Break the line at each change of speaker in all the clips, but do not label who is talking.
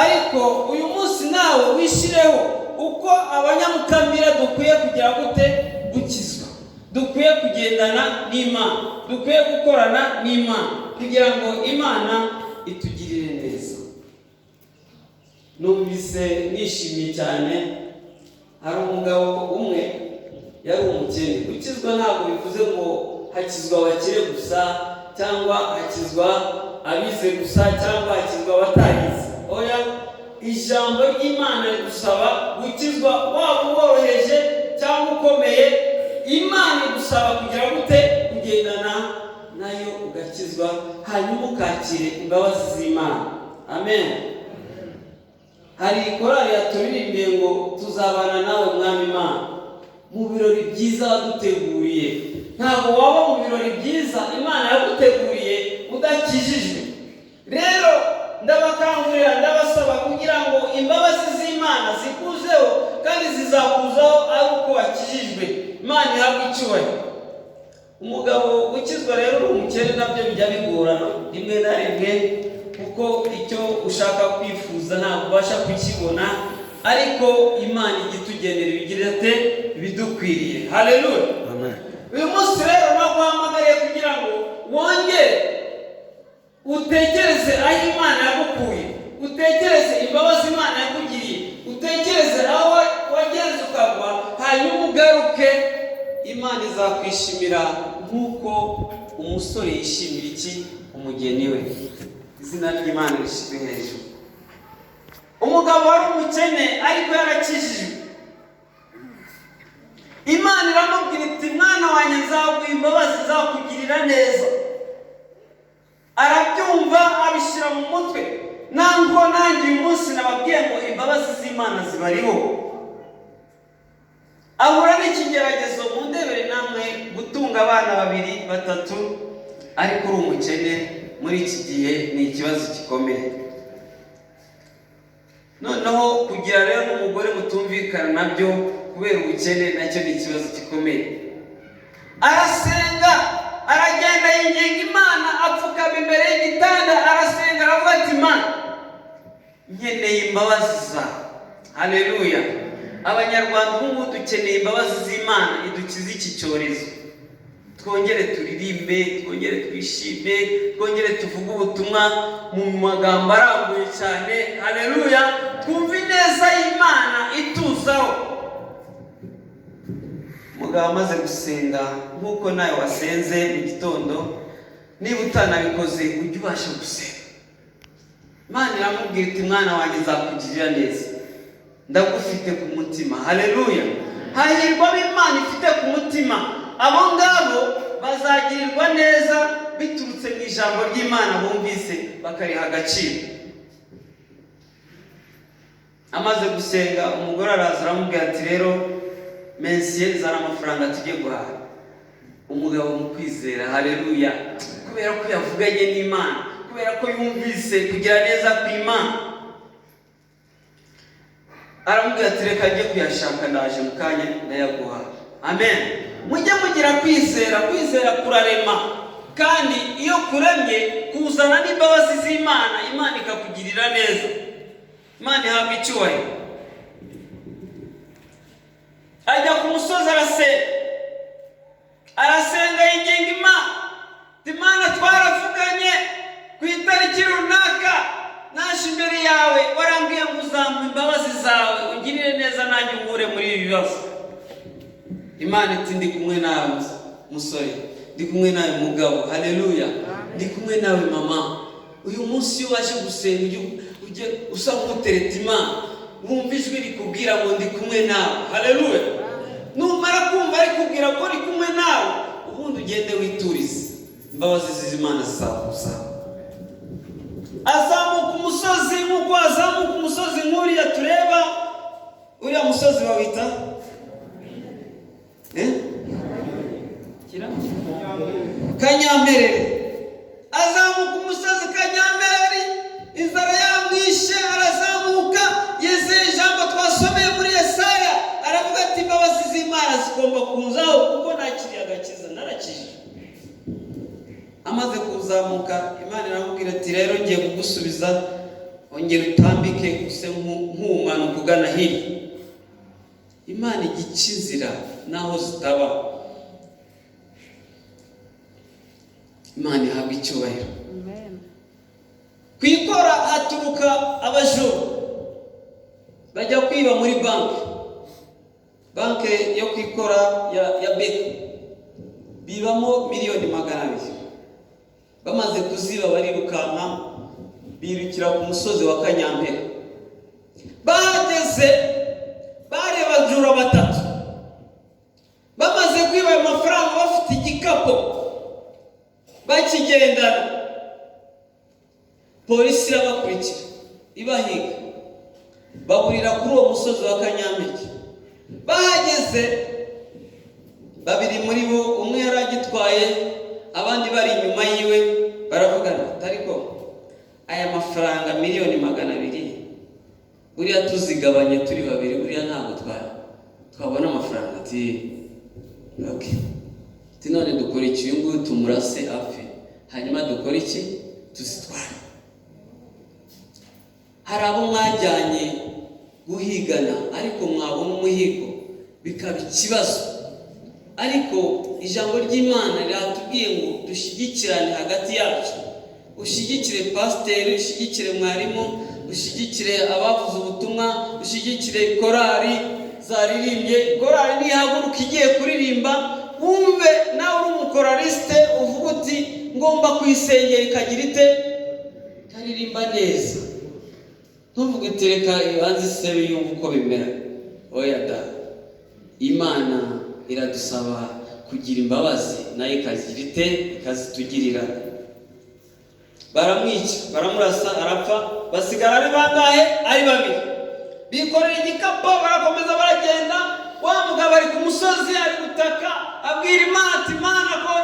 ariko uyu munsi nawe wishireho uko abanyamukamira dukwiye kugira gute gukizwa, dukwiye kugendana n'Imana, dukwiye gukorana n'Imana kugira ngo Imana itugirire neza. Numvise nishimiye cyane, hari umugabo umwe yari umukene. Gukizwa ntabwo bivuze ngo hakizwa abakire gusa, cyangwa hakizwa abize gusa, cyangwa hakizwa abatarize. Oya, ijambo ry'Imana ridusaba gukizwa, waba woroheje cyangwa ukomeye. Imana idusaba kugira gute kugendana nayo ugakizwa, hanyuma ukakire imbabazi z'Imana. Amen. Hari korali yaturirimbiye ngo tuzabana nawe mwami Imana mu birori byiza waduteguriye. Ntabwo waba mu birori byiza Imana yaguteguriye udakijijwe. Rero ndabakangurira, ndabasaba kugira ngo imbabazi z'Imana zikuzeho kandi zizakuzaho ari uko wakijijwe. Imana ihabwe icyubahiro. Umugabo ukizwa rero uri umukene nabyo bijya bigorana rimwe na rimwe, kuko icyo ushaka kwifuza ntabwo ubasha kukibona, ariko Imana igitugenera ibigirira ate bidukwiriye. Haleluya.
Amen.
Uyu munsi rero naguhamagariye kugira ngo wongere utekereze aho Imana yagukuye, utekereze imbabazi Imana yakugiriye, utekereze aho wagenze ukagwa, hanyuma ugaruke. Imana izakwishimira nk'uko umusore yishimira iki? Umugeni we. Izina ry'Imana rishyizwe hejuru. Umugabo wari umukene ariko yarakijijwe. Imana iramubwira iti mwana wanjye nzaguha imbabazi, nzakugirira neza. Arabyumva abishyira mu mutwe. Ntabwo nanjye uyu munsi nababwiye ngo imbabazi z'Imana zibariho. Ahura n'ikigeragezo, mu ndebere namwe gutunga abana 2, 3 ariko uri umukene muri iki gihe ni ikibazo gikomeye. Noneho kugira rero n'umugore mutumvikana nabyo kubera ubukene, nacyo ni ikibazo gikomeye. Arasenga, aragenda yinginga Imana, apfukama imbere y'igitanda, arasenga aravuga ati Imana, nkeneye imbabazi zawe. Haleluya. Abanyarwanda ubu ngubu dukeneye imbabazi z'Imana idukize iki cyorezo. Twongere turirimbe, twongere twishime, twongere tuvuge ubutumwa mu magambo arambuye cyane. Haleluya. Twumve neza y'Imana ituzaho. Mugabo amaze gusenga nk'uko nawe wasenze mu gitondo, niba utanabikoze ujye ubasha gusenga. Imana iramubwira iti mwana wanjye nzakugirira neza, ndagufite ku mutima. Haleluya. Hahirwa Imana ifite ku mutima, abo ngabo bazagirirwa neza biturutse mu ijambo ry'Imana bumvise bakariha agaciro. Amaze gusenga umugore araza aramubwira ati rero mensiye zana amafaranga tujye guhaha. Umugabo mu kwizera, haleluya, kubera ko yavuganye n'Imana, kubera ko yumvise kugira neza kw'Imana, aramubwira ati reka njye kuyashaka, ndaje mu kanya ndayaguha. Amen. Mujye mugira kwizera, kwizera kurarema, kandi iyo kuremye kuzana n'imbabazi z'Imana, Imana ikakugirira neza. Imana ihabwe icyubahiro. Ajya ku musozi arasenga yinginga Imana, Imana twaravuganye ku itariki runaka, naje imbere yawe, warambwiye ngo uzampa imbabazi zawe ungirire neza nanjye unkure muri ibi bibazo. Imana iti ndi kumwe nawe musore, ndi kumwe nawe mugabo. Haleluya. Ndi kumwe nawe mama. Uyu munsi iyo waje gusenga ujye usa nk'utereta Imana, wumva ijwi rikubwira ngo ndi kumwe nawe. Haleluya. Numara kumva ari kubwira ko ndi kumwe nawe, ubundi ugende witurize, imbabazi z'Imana zizakuza. Azamuka umusozi nk'uko azamuka umusozi nk'uriya tureba. Uriya musozi bawita Kanyamberere. Azamuka umusozi Kanyamberere, inzara yamwishe, arazamuka yizeye ijambo twasomeye muri Yesaya, aravuga ati imbabazi z'Imana zigomba kuzaho kuko nakiriye agakiza, narakijije. Amaze kuzamuka Imana iramubwira ati rero ngiye kugusubiza, ongera utambike use nk'umanuka ugana hirya. Imana igica inzira naho zitaba. Imana ihabwa icyubahiro. Amen. Kwikora haturuka abajura bajya kwiba muri banke yo kwikora ya Beko, bibamo miliyoni 200. Bamaze kuziba barirukanka birukira ku musozi wa Kanyampera. Bageze bari abajura 3 bamaze kwiba ayo mafaranga bafite igikapo bakigendana. Polisi irabakurikira ibahiga, baburira kuri uwo musozi wa Kanyampeke. Bahageze 2 muri bo, umwe yaragitwaye abandi bari inyuma yiwe, baravugana ariko aya mafaranga miliyoni 200 buriya tuzigabanya turi 2, buriya ntabwo twabona amafaranga. Ati okay, none dukora iki? Uyu nguyu tumurase apfe, hanyuma dukora iki? Tuzitware. Hari abo mwajyanye guhigana ariko mwabona umuhigo bikaba ikibazo. Ariko ijambo ry'Imana riratubwiye ngo dushyigikirane hagati yacu. Ushyigikire pasiteri, ushyigikire mwarimu, ushyigikire abavuze ubutumwa, ushyigikire korari zaririmbye. Korari nihaguruka igiye kuririmba, wumve nawe uri umukoraliste uvuga uti ngomba kwisengera ikagira ite, karirimba neza. Ntuvuge uti reka ibanze isebe yumva uko bimera. Oya da, Imana iradusaba kugira imbabazi, nayo ikagira ite, ikazitugirira. Baramwica, baramurasa, arapfa. Basigara ari bangahe? Ari 2. Bikorera igikapo barakomeza baragenda. Wa mugabo ari ku musozi ari gutaka abwira Imana ati Imana ko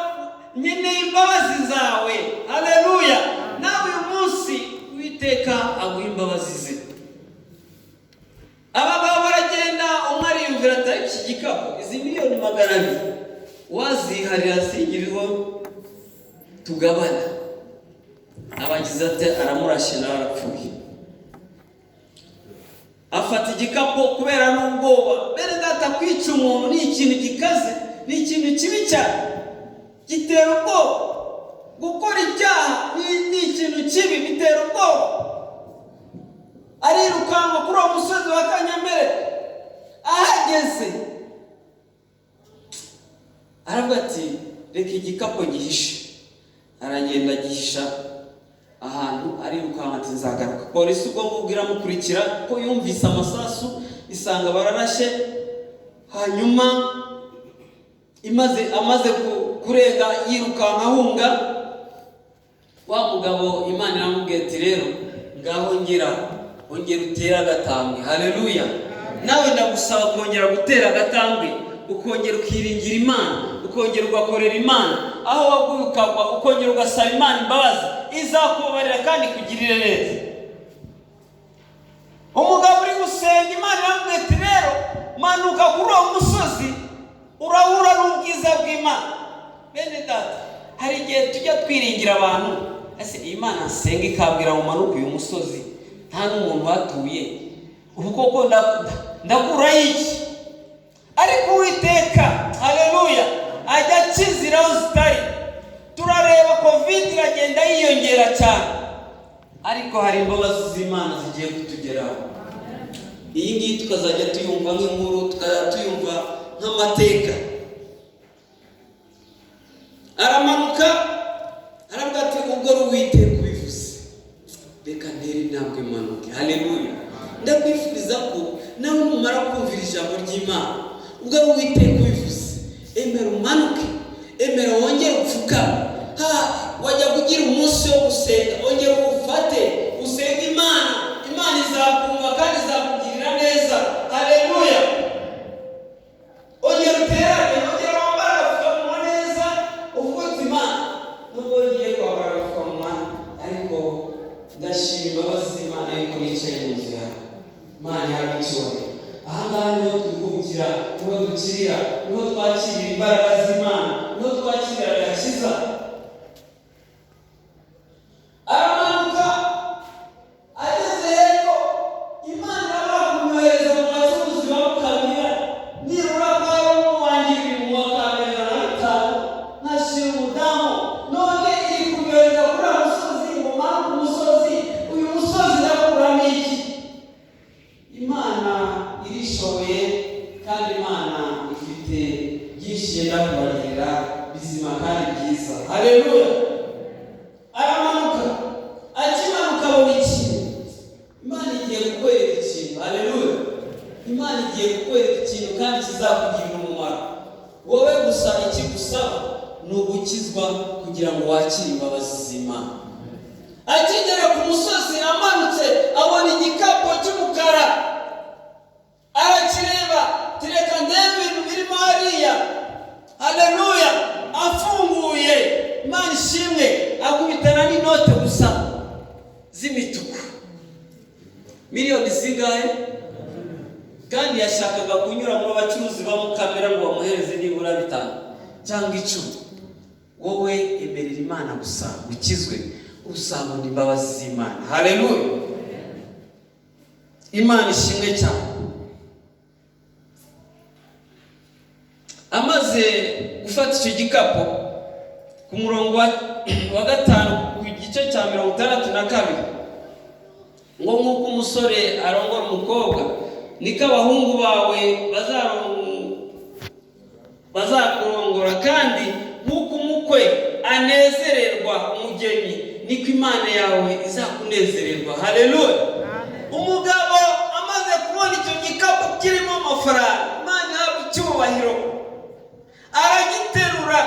nkeneye imbabazi zawe. Haleluya. Nawe uyu munsi Uwiteka aguha imbabazi ze. Abagabo baragenda, umwe ariyumvira ati iki gikapo izi miliyoni 200 waziharira singiriho tugabana. Abagize ati aramurashe nawe arapfuye. Afata igikapo kubera n'ubwoba. Bene data, kwica umuntu ni ikintu gikaze, ni ikintu kibi cyane, gitera ubwoba. Gukora icyaha ni ikintu kibi, bitera ubwoba. Arirukanka kuri uwo musozi wa Kanyampera. Ahageze aravuga ati reka igikapo gihishe. Aragenda agihisha ahantu, arirukanka ati nzagaruka. Polisi ubwo ngubwo iramukurikira ko yumvise amasasu, isanga bararashe. Hanyuma amaze kurenga yirukanka ahunga, wa mugabo Imana iramubwiye ati rero ngaho ongera utera agatambwe. Haleluya. Nawe ndagusaba kongera gutera agatambwe, ukongera ukiringira Imana, ukongera ugakorera Imana. Aho waguye ukagwa, ukongera ugasaba Imana imbabazi, izakubabarira kandi kugirire neza. Umugabo uri gusenga, Imana iramubwiye ati rero manuka kuri uwo musozi urahura n'ubwiza bw'Imana. Bene data, hari igihe tujya twiringira abantu, ese Imana nsenga ikabwira ngo manuka uyu musozi nta n'umuntu watuye, ubu koko ndakura iki? Ariko Uwiteka, haleluya, ajya akizira aho zitari. Turareba covid iragenda yiyongera cyane, ariko hari imbabazi z'Imana zigiye kutugeraho. Iyi ngiyi tukazajya tuyumva nk'inkuru, tukajya tuyumva nk'amateka. Aramanuka aravuga ati ubwo Uwiteka ubivuze reka ntere intambwe manuke. Haleluya. Ndakwifuriza ko nawe numara kumvira ijambo ry'Imana, ubwo Uwiteka ubivuze, emera umanuke, emera wongere upfukame. Wajya kugira umunsi wo gusenga, wongere ufate usenga Imana. Imana izakumva kandi izakugirira neza. Haleluya. Ongera uterane, ongera wambara agapfukamunwa neza, uvuga uti Imana nubwo ngiye kwambara agapfukamunwa ariko ndashima imbabazi z'Imana yuko nicaye mu nzu yawe. Imana yawe icyubahiro. Aha ngaha niho twihugukira, niho dukirira, niho twakirira imbaraga z'Imana, niho twakirira agakiza. Aramanuka ageze hepfo kwishima. Haleluya. Imana igiye kukwereka ikintu kandi kizakugirira umumaro. Wowe gusa ikigusaba ni ugukizwa kugira ngo wakire imbabazi z'Imana. Akigera ku musozi amanutse abona igikapu cy'umukara, arakireba, tireka ndebe ibintu birimo hariya. Haleluya. Afunguye, Imana ishimwe, akubitana n'inote gusa z'imituku. Miliyoni zingahe? Kandi yashakaga kunyura mu bacuruzi bamukamera ngo bamuhereze nibura 5 cyangwa 10. Wowe emerera Imana gusa ukizwe, usabona imbabazi z'Imana. Haleluya. Imana ishimwe cyane. Amaze gufata icyo gikapu, ku murongo wa 5 ku gice cya 62, ngo nk'uko umusore arongora umukobwa, niko abahungu bawe bazakurongora, kandi nk'uko umukwe anezererwa umugeni, niko Imana yawe izakunezererwa. Haleluya. Umugabo amaze kubona icyo gikapu kirimo amafaranga, Imana ihabwa icyubahiro, aragiterura,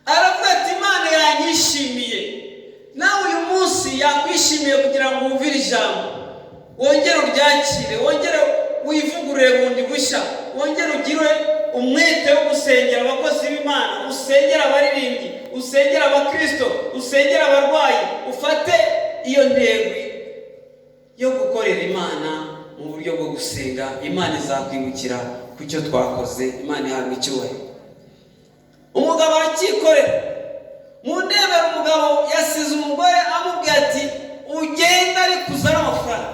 aravuga ati Imana yanyishimiye. Nawe uyu munsi yakwishimiye kugira ngo wumvire ijambo, wongere uryakire, wongere wivugurure bundi bushya, wongere ugire umwete wo gusengera abakozi b'Imana, usengera abaririmbyi, usengera abakristo, usengera abarwayi. Ufate iyo ntego yo gukorera Imana mu buryo bwo gusenga. Imana izakwibukira ku cyo twakoze. Imana ihabwa icyubahiro. Umugabo arakikorera. Mu ndebera umugabo yasize umugore amubwira ati ugenda ari kuzana amafaranga.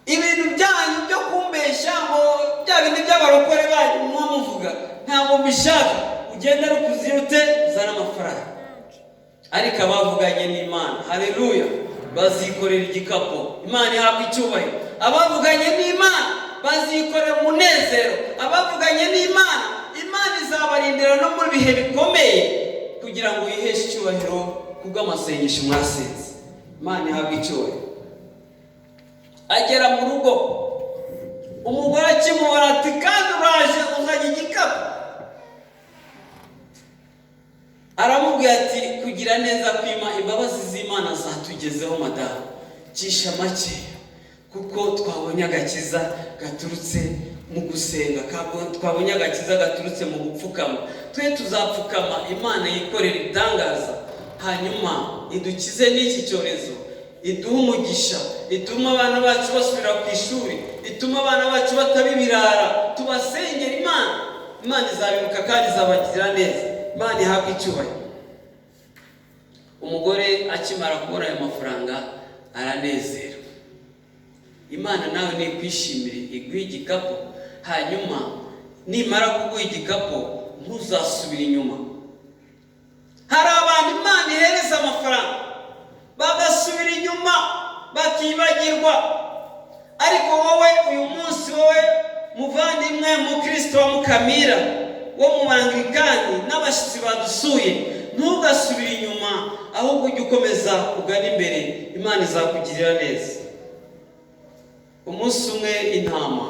Ibintu byanyu byo kumbeshya ngo bya bindi by'abarokore banyu mwamuvuga ntabwo mbishaka. Ugenda ari kuzirute uzana amafaranga. Ariko abavuganye n'Imana, haleluya, bazikorera igikapu. Imana ihabwa icyubahiro. Abavuganye n'Imana bazikorera umunezero. Abavuganye n'Imana, Imana izabarindira no mu bihe bikomeye kugira ngo yiheshe icyubahiro kubw'amasengesho mwasenze. Imana ihabwa icyubahiro. Agera mu rugo, umugore akimubona ati kandi uraje uzanye igikapu. Aramubwira ati kugira neza kwima imbabazi z'Imana zatugezeho madamu, cisha make kuko twabonye agakiza gaturutse mu gusenga, twabonye agakiza gaturutse mu gupfukama. Twe tuzapfukama, Imana yikorera itangaza, hanyuma idukize n'iki cyorezo, iduha umugisha, ituma abana bacu basubira ku ishuri, ituma abana bacu batabibirara. Tubasengera Imana, Imana izabibuka kandi izabagirira neza. Imana ihabwa icyubahiro. Umugore akimara kubona ayo mafaranga aranezerwa. Imana nawe nikwishimire, iguha igikapu, hanyuma nimara kuguha igikapu ntuzasubira inyuma. Hari abantu Imana ihereza amafaranga bagasubira inyuma bakibagirwa. Ariko wowe uyu munsi, wowe muvandimwe mu Kristo wa Mukamira, wo mu Anglikani n'abashyitsi badusuye, ntugasubire inyuma, ahubwo ujye ukomeza ugana imbere. Imana izakugirira neza. Umunsi umwe intama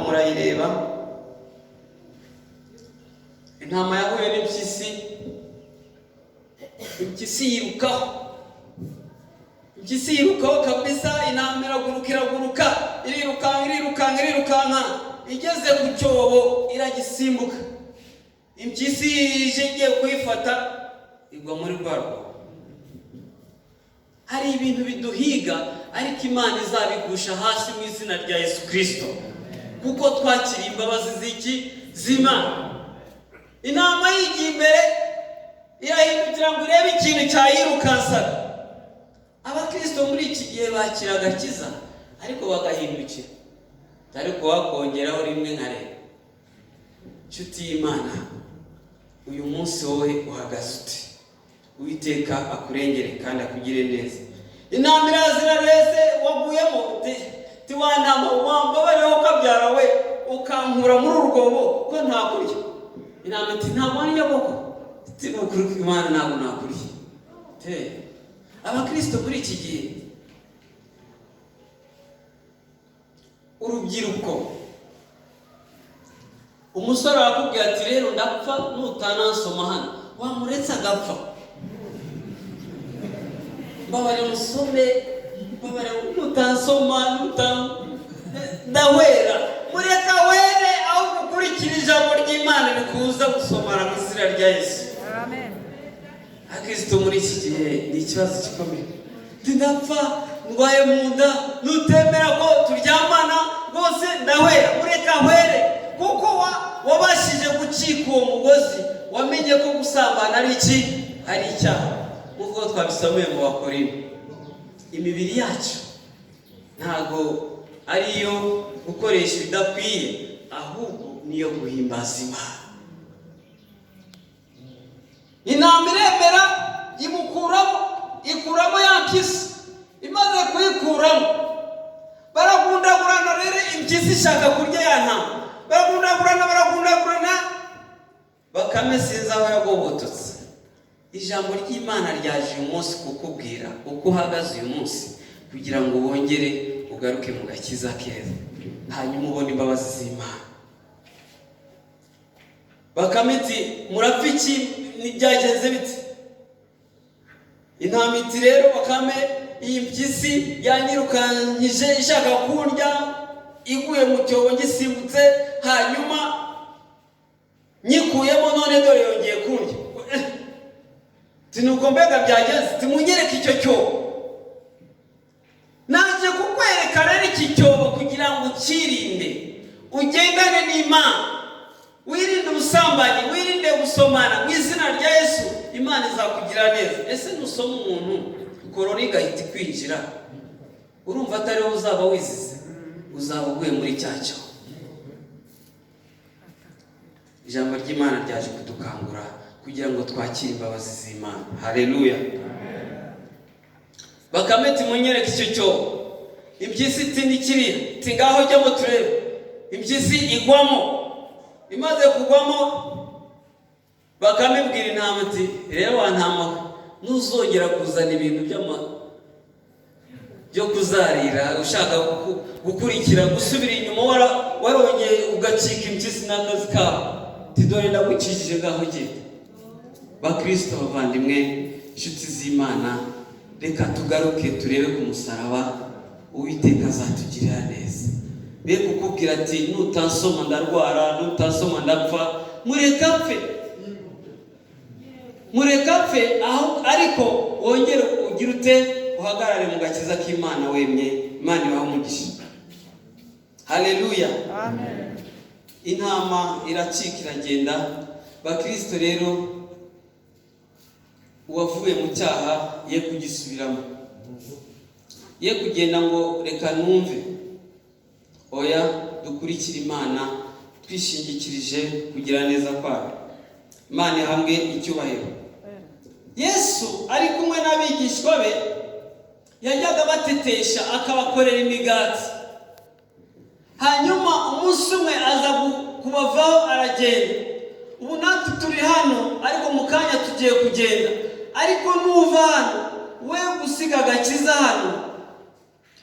murayireba, intama yahuye n'impyisi. Impyisi yirukaho kabisa. Intama iraguruka, irirukanka, igeze ku cyobo iragisimbuka. Impyisi ije igiye kuyifata, igwa muri rwarwo. Hari ibintu biduhiga, ariko Imana izabigusha hasi mu izina rya Yesu Kristo, kuko twakiriye imbabazi z'Imana. Intama yigiye imbere, irahindukira ngo irebe ikintu cyayirukansaga. Abakristo muri iki gihe bakira agakiza, ariko bagahindukira, ariko wakongeraho rimwe nka rero. Nshuti y'Imana, uyu munsi wowe uhagaze ute? Uwiteka akurengere kandi akugire neza. Intama irazirareze waguyemo, tiwantama wambabareho kabyara we ukankura muri urwobo ko ntakurya. Intama iti ntabwo nijya koko, iti nukuri Imana ntabwo nakurya. abakristo muri iki gihe, urubyiruko, umusore wakubwiye ati rero ndapfa nutanansoma hano, wamuretse agapfa. Mbabare musome, mbabare nutansoma, ndawera, mureka were aho gukurikira ijambo ry'Imana rikuza gusomana mu izina rya Yesu. Amen. Akristo muri iki gihe ni ikibazo gikomeye. Ndapfa, ndwaye mu nda, nutemera ko turyamana rwose ndawera, mureka were, kuko wabashije gucika uwo mugozi, wamenye ko gusambana ari iki? Ari icyaha. Nk'uko twabisomeye mu Bakorinto, imibiri yacu ntago ariyo gukoresha ibidakwiye, ahubwo niyo guhimbaza Imana. Intama iremera ikuramo ya mpyisi, imaze kuyikuramo baragundagurana. Rero impyisi ishaka kurya ya ntama, baragundagurana, Bakame sinzi aho yagobototse. Ijambo ry'Imana ryaje uyu munsi kukubwira uko uhagaze uyu munsi, kugira ngo wongere ugaruke mu gakiza keza, hanyuma ubone imbabazi z'Imana. Bakame iti murapfa iki? Nibyagenze bite? Intama iti rero Bakame, iyi mpyisi yanyirukanyije ishaka kundya, iguye mu cyobo ngisimbutse, hanyuma nyikuyemo, none dore yongeye kundya. Tinuko mbega byagenze? Timunyereke icyo cyobo. Naje kukwereka rero iki cyobo kugira ngo ukirinde, ugendane n'Imana, wirinde ubusambanyi, wirinde gusomana. Mu izina rya Yesu Imana izakugira neza. Ese nusoma umuntu korona igahita kwinjira, urumva atari wowe uzaba wizize? Uzaba uguye muri cya cyobo. Ijambo ry'Imana ryaje kudukangura kugira ngo twakire imbabazi z'Imana. Haleluya. Bakame iti munyereke icyo cyobo. Impyisi iti nikiriya. Iti ngaho jyamo turebe. Impyisi igwamo. Imaze kugwamo, Bakame ibwira intama iti rero wa ntama, ntuzongera kuzana ibintu byo kuzarira ushaka gukurikira, gusubira inyuma warongeye ugacika impyisi n'akazi kawe. Iti dore ndagukijije, ngaho genda. Bakristo bavandimwe, inshuti z'Imana, reka tugaruke turebe ku musaraba, Uwiteka azatugirira neza. Be kukubwira ati nutansoma ndarwara, nutansoma ndapfa, mureka pfe aho, ariko wongere ugira ute? Uhagarare mu gakiza k'Imana wemye. Imana ibahe umugisha. Haleluya. Amen. Intama iracika iragenda. Bakristo rero, uwavuye mu cyaha ye kugisubiramo, ye kugenda ngo reka numve. Oya, dukurikire Imana twishingikirije kugira neza kwayo. Imana ihabwe icyubahiro. Yesu ari kumwe n'abigishwa be, yajyaga batetesha akabakorera imigati, hanyuma umunsi umwe aza kubavaho aragenda. Ubu natwe turi hano, ariko mu kanya tugiye kugenda. Ariko nuva hano, we gusiga agakiza hano,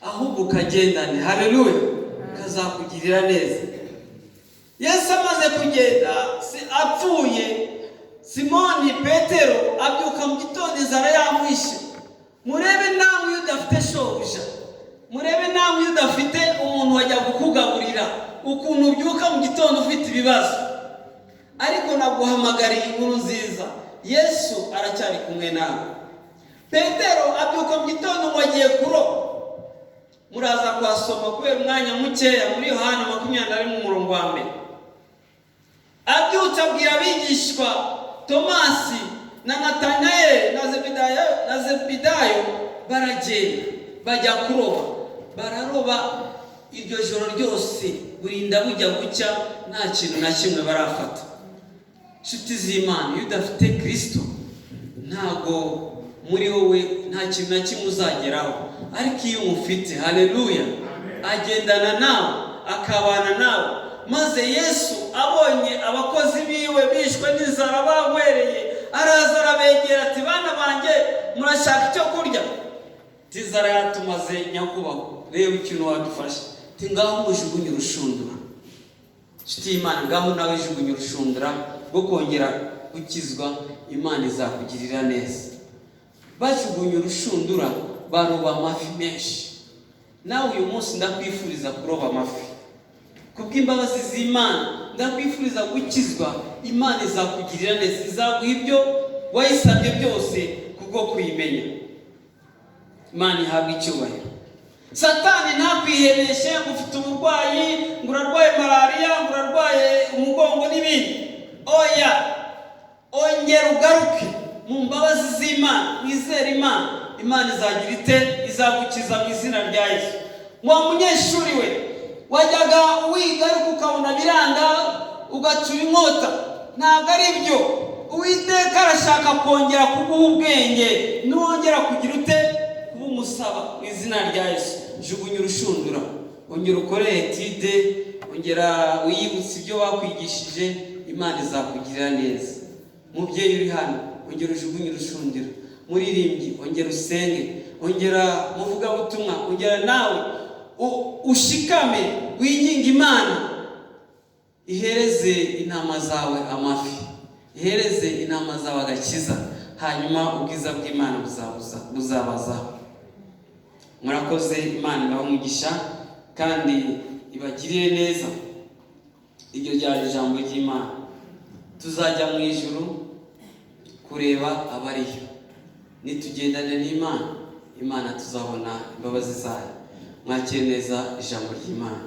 ahubwo ukagendane. Haleluya. Kazakugirira neza. Yesu amaze kugenda, apfuye, Simoni Petero abyuka mu gitondo inzara yamwishe. Murebe namwe iyo udafite shobuja, murebe namwe iyo udafite umuntu wajya kukugaburira, ukuntu ubyuka mu gitondo ufite ibibazo. Ariko naguhamagariye inkuru nziza, Yesu aracyari kumwe nawe. Petero abyuka mu gitondo ngo agiye kuroba. Muraza kwasoma kubera umwanya mukeya muri Yohana 20:1. Abyutse abwira abigishwa Tomasi na Natanayeli na Zebedayo, baragenda bajya kuroba. Bararoba iryo joro ryose, burinda bujya gucya, nta kintu na kimwe barafata. Inshuti z'Imana, iyo udafite Kristo, ntago muri wowe nta kintu na kimwe uzageraho. Ariko iyo umufite, haleluya, agendana nawe, akabana nawe. Maze Yesu abonye abakozi biwe bishwe n'inzara banywereye, araza arabegera ati bana banjye, murashaka icyo kurya? Tizara yatumaze nyakubahwa, reba ikintu wadufasha. Ngaho mujugunye urushundura. Nshuti y'Imana, ngaho nawe jugunye urushundura rwo kongera gukizwa, Imana izakugirira neza. Bajugunye urushundura baroba amafi menshi. Nawe uyu munsi ndakwifuriza kuroba amafi. Kubw'imbabazi z'Imana ndakwifuriza gukizwa, Imana izakugirira neza, izaguha ibyo wayisabye byose kubwo kuyimenya. Imana ihabwa icyubahiro. Satani ntakwihebeshe ngo ufite uburwayi, ngo urarwaye malariya, ngo urarwaye umugongo n'ibindi. Oya, ongera ugaruke mu mbabazi z'Imana, wizere Imana. Imana izagira ite? Izagukiza mu izina rya Yesu. Wa munyeshuri we, wajyaga wiga ariko ukabona biranga, ugacura inkota. Ntabwo ari byo. Uwiteka arashaka kongera kuguha ubwenge, nuwongera kugira ute? Kuba umusaba mu izina rya Yesu. Jugunya urushundura, ongera ukore etide, ongera wiyibutse ibyo bakwigishije, Imana izakugirira neza. Mubyeyi uri hano, ongera ujugunye urushundura. Muririmbyi, ongera usenge, ongera muvuga butumwa, ongera nawe ushikame, winginga Imana. Ihereze intama zawe amafi, ihereze intama zawe agakiza, hanyuma ubwiza bw'Imana buzabazaho. Murakoze, Imana ibahe umugisha kandi ibagirire neza. Iryo ryari ijambo ry'Imana. Tuzajya mu ijuru kureba abariyo. Nitugendane n'Imana, Imana tuzabona imbabazi zayo. Mwakire neza ijambo ry'Imana.